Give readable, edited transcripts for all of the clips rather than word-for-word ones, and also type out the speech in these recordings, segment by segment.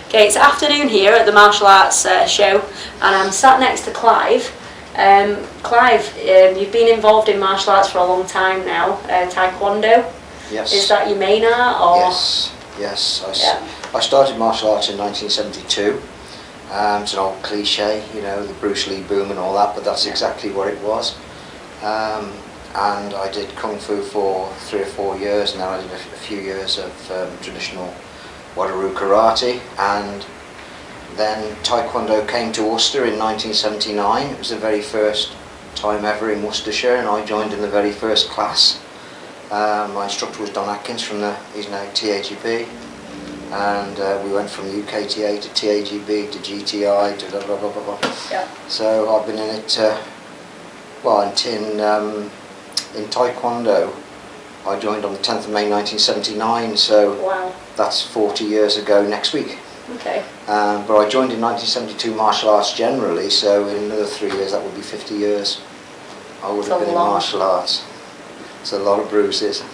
Okay, it's afternoon here at the martial arts show, and I'm sat next to Clive. Clive, you've been involved in martial arts for a long time now. Tae Kwon Do. Yes. Is that your main art, or? Yes. I started martial arts in 1972. It's an old cliche, you know, the Bruce Lee boom and all that, but that's exactly what it was. And I did Kung Fu for 3 or 4 years, and then I did a few years of traditional Wado karate, and then Tae Kwon Do came to Worcester in 1979. It was the very first time ever in Worcestershire, and I joined in the very first class. My instructor was Don Atkins he's now TAGB, and we went from UKTA to TAGB to GTI to blah blah blah blah blah. Yeah. So I've been in it, in Tae Kwon Do. I joined on the 10th of May 1979, so wow. That's 40 years ago next week. Okay. But I joined in 1972 martial arts generally, so in another 3 years that would be 50 years I would have been in martial arts. It's a lot of bruises.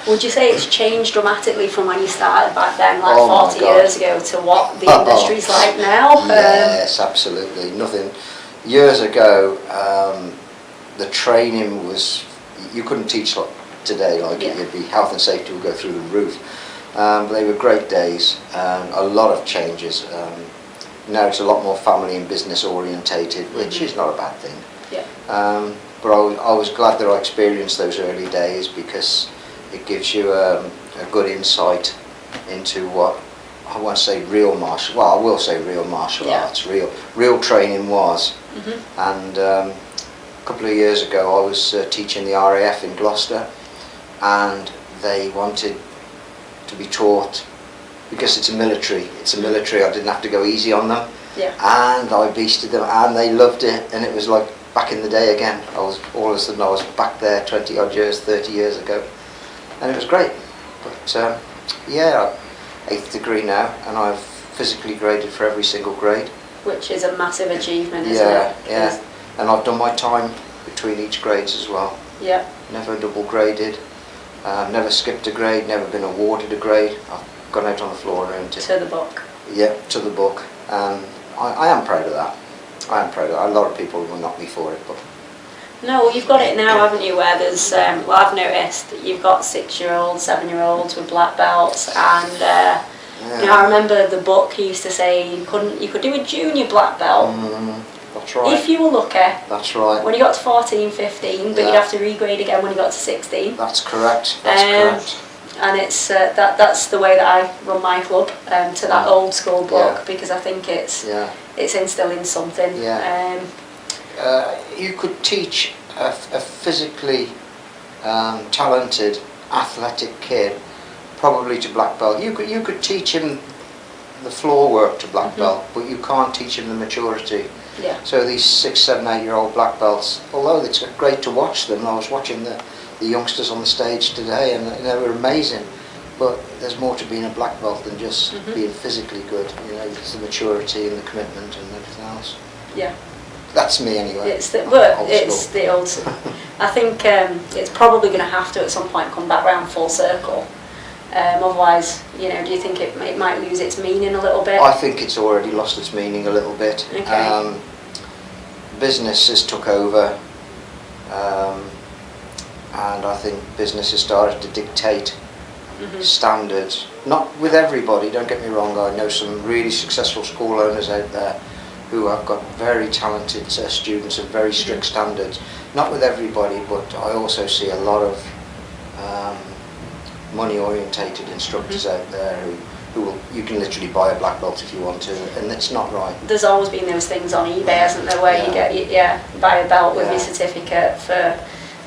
Would you say it's changed dramatically from when you started back then, like 40 years ago, to what the industry's like now? Yes, absolutely. Nothing. Years ago, the training was, you couldn't teach like today, like it'd be health and safety would go through the roof. But they were great days, a lot of changes. Now it's a lot more family and business orientated, which is not a bad thing. Yeah. But I was glad that I experienced those early days, because it gives you a good insight into what, I won't say real martial, well I will say real martial arts, real training was. And a couple of years ago I was teaching the RAF in Gloucester, and they wanted to be taught, because it's a military, I didn't have to go easy on them. Yeah. And I beasted them, and they loved it, and it was like back in the day again. All of a sudden I was back there 20 odd years, 30 years ago, and it was great. But yeah, 8th degree now, and I've physically graded for every single grade. Which is a massive achievement, isn't it? Yeah, and I've done my time between each grades as well. Yeah. Never double graded, never skipped a grade, never been awarded a grade. I've gone out on the floor and earned it. To the book. Yeah, to the book. I am proud of that. I am proud of that. A lot of people will knock me for it, but... No, well, you've got it now, haven't you, where there's, well, I've noticed that you've got 6-year-olds, 7-year-olds with black belts, and you know, I remember the book used to say you could do a junior black belt. That's right. If you were lucky. That's right. When you got to 14, 15, but you'd have to regrade again when you got to 16. That's correct. That's correct. And it's that's the way that I run my club, to that old school book, because I think it's instilling something. Yeah. You could teach a physically talented, athletic kid probably to black belt. You could teach him the floor work to black belt, but you can't teach him the maturity. Yeah. So these 6, 7, 8-year-old black belts, although it's great to watch them, I was watching the youngsters on the stage today, and they were amazing. But there's more to being a black belt than just being physically good. You know, it's the maturity and the commitment and everything else. Yeah. That's me anyway. It's the old. I think it's probably going to have to at some point come back round full circle. Otherwise, you know, do you think it might lose its meaning a little bit? I think it's already lost its meaning a little bit. Okay. Business has took over, and I think business has started to dictate standards. Not with everybody, don't get me wrong. I know some really successful school owners out there who have got very talented students and very strict standards. Not with everybody, but I also see a lot of money-orientated instructors out there you can literally buy a black belt if you want to, and it's not right. There's always been those things on eBay, hasn't there, where you get buy a belt with your certificate for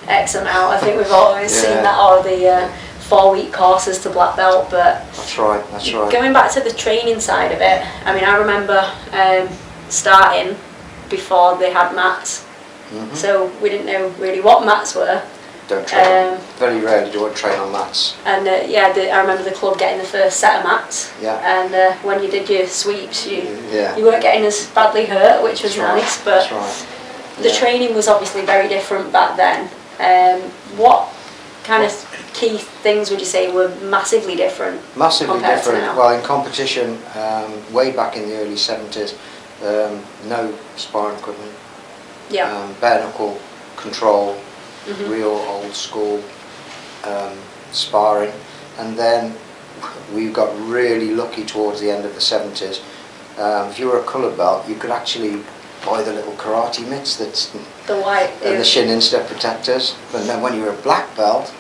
X amount. I think we've always seen that, or the 4-week courses to black belt. But that's right. Going back to the training side of it, I mean, I remember starting before they had mats, so we didn't know really what mats were. Don't train. Very rarely do I train on mats. And I remember the club getting the first set of mats. Yeah. And when you did your sweeps, you weren't getting as badly hurt, which was nice. But the training was obviously very different back then. What kind of key things would you say were massively different? Massively compared to different. now? Well, in competition, way back in the early 70s, no sparring equipment. Yeah. Bare knuckle control, Mhm. real old school sparring, and then we got really lucky towards the end of the 70s. If you were a coloured belt, you could actually buy the little karate mitts that's The white. and the shin instep protectors. But then when you were a black belt,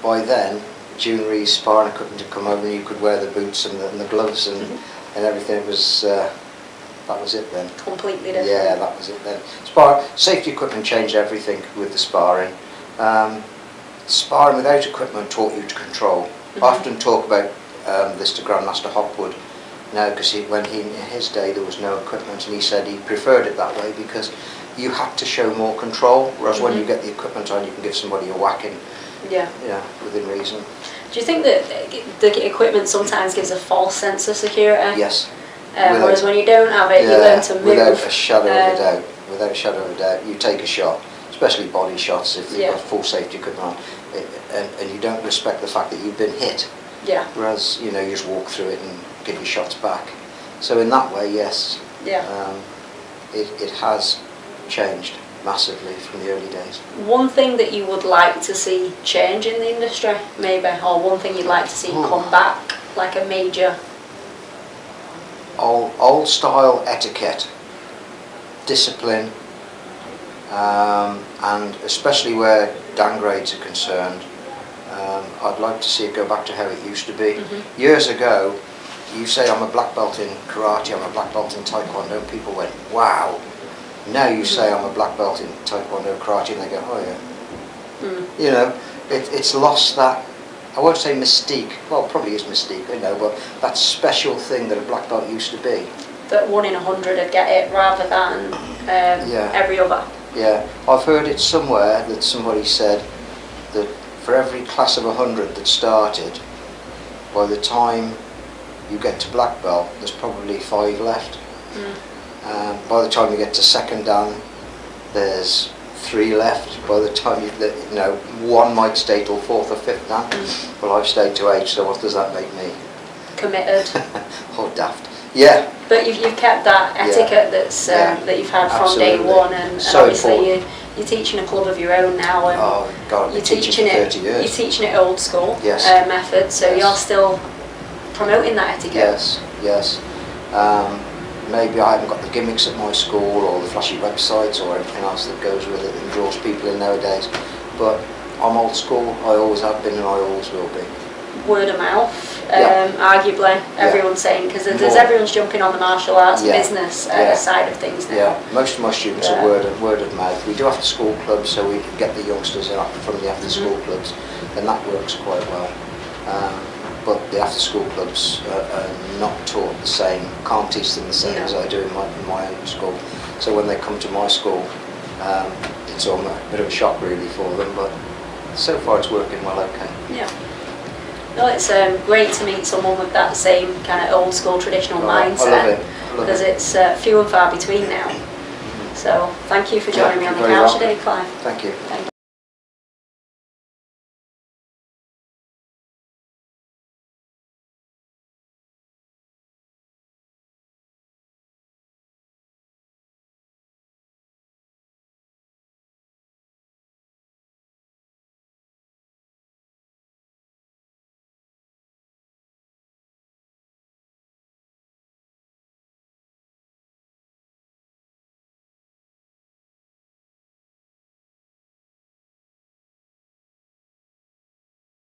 by then junior sparring equipment had come over, and you could wear the boots and the gloves and everything. It was that was it then. Completely different. Yeah, that was it then. Safety equipment changed everything with the sparring. Sparring without equipment taught you to control. I often talk about this to Grandmaster Hopwood now, because in his day there was no equipment, and he said he preferred it that way because you had to show more control, whereas when you get the equipment on, you can give somebody a whacking, Yeah. within reason. Do you think that the equipment sometimes gives a false sense of security? Yes. Whereas when you don't have it, you learn to move. Without a shadow of a doubt. Without a shadow of a doubt, you take a shot, especially body shots if you've got full safety equipment on, and you don't respect the fact that you've been hit. Yeah. Whereas you just walk through it and give your shots back. So in that way, yes. Yeah. It has changed massively from the early days. One thing that you would like to see change in the industry, maybe, or one thing you'd like to see come back, like a major. Old style etiquette, discipline, and especially where downgrades are concerned, I'd like to see it go back to how it used to be. Years ago, you say I'm a black belt in karate, I'm a black belt in Tae Kwon Do, and people went, wow. Now you say I'm a black belt in Tae Kwon Do karate, and they go, oh yeah. It's lost that, I won't say mystique, well it probably is mystique, but that special thing that a black belt used to be. That 1 in 100 would get it rather than every other. Yeah, I've heard it somewhere that somebody said that for every class of 100 that started, by the time you get to black belt, there's probably 5 left. By the time you get to second dan, there's 3 left. By the time one might stay till 4th or 5th dan. Well, I've stayed to 8, so what does that make me? Committed. Oh, daft. Yeah. But you've kept that etiquette that's that you've had from Absolutely. day one, and So obviously you're teaching a club of your own now, and oh God, you're teaching for 30 years. You're teaching it old school method, so you're still promoting that etiquette. Yes. Maybe I haven't got the gimmicks at my school or the flashy websites or everything else that goes with it and draws people in nowadays, but I'm old school. I always have been and I always will be. Word of mouth, arguably, everyone's saying, because everyone's jumping on the martial arts business side of things now. Yeah, most of my students are word of mouth. We do after school clubs, so we can get the youngsters in from the after school clubs, and that works quite well. But the after school clubs are not taught the same, can't teach them the same as I do in my own school. So when they come to my school, it's all a bit of a shock really for them, but so far it's working well okay. Yeah. No, it's great to meet someone with that same kind of old school traditional mindset. I love it. Because it's few and far between now. So thank you for joining me on the couch today, Clive. Thank you.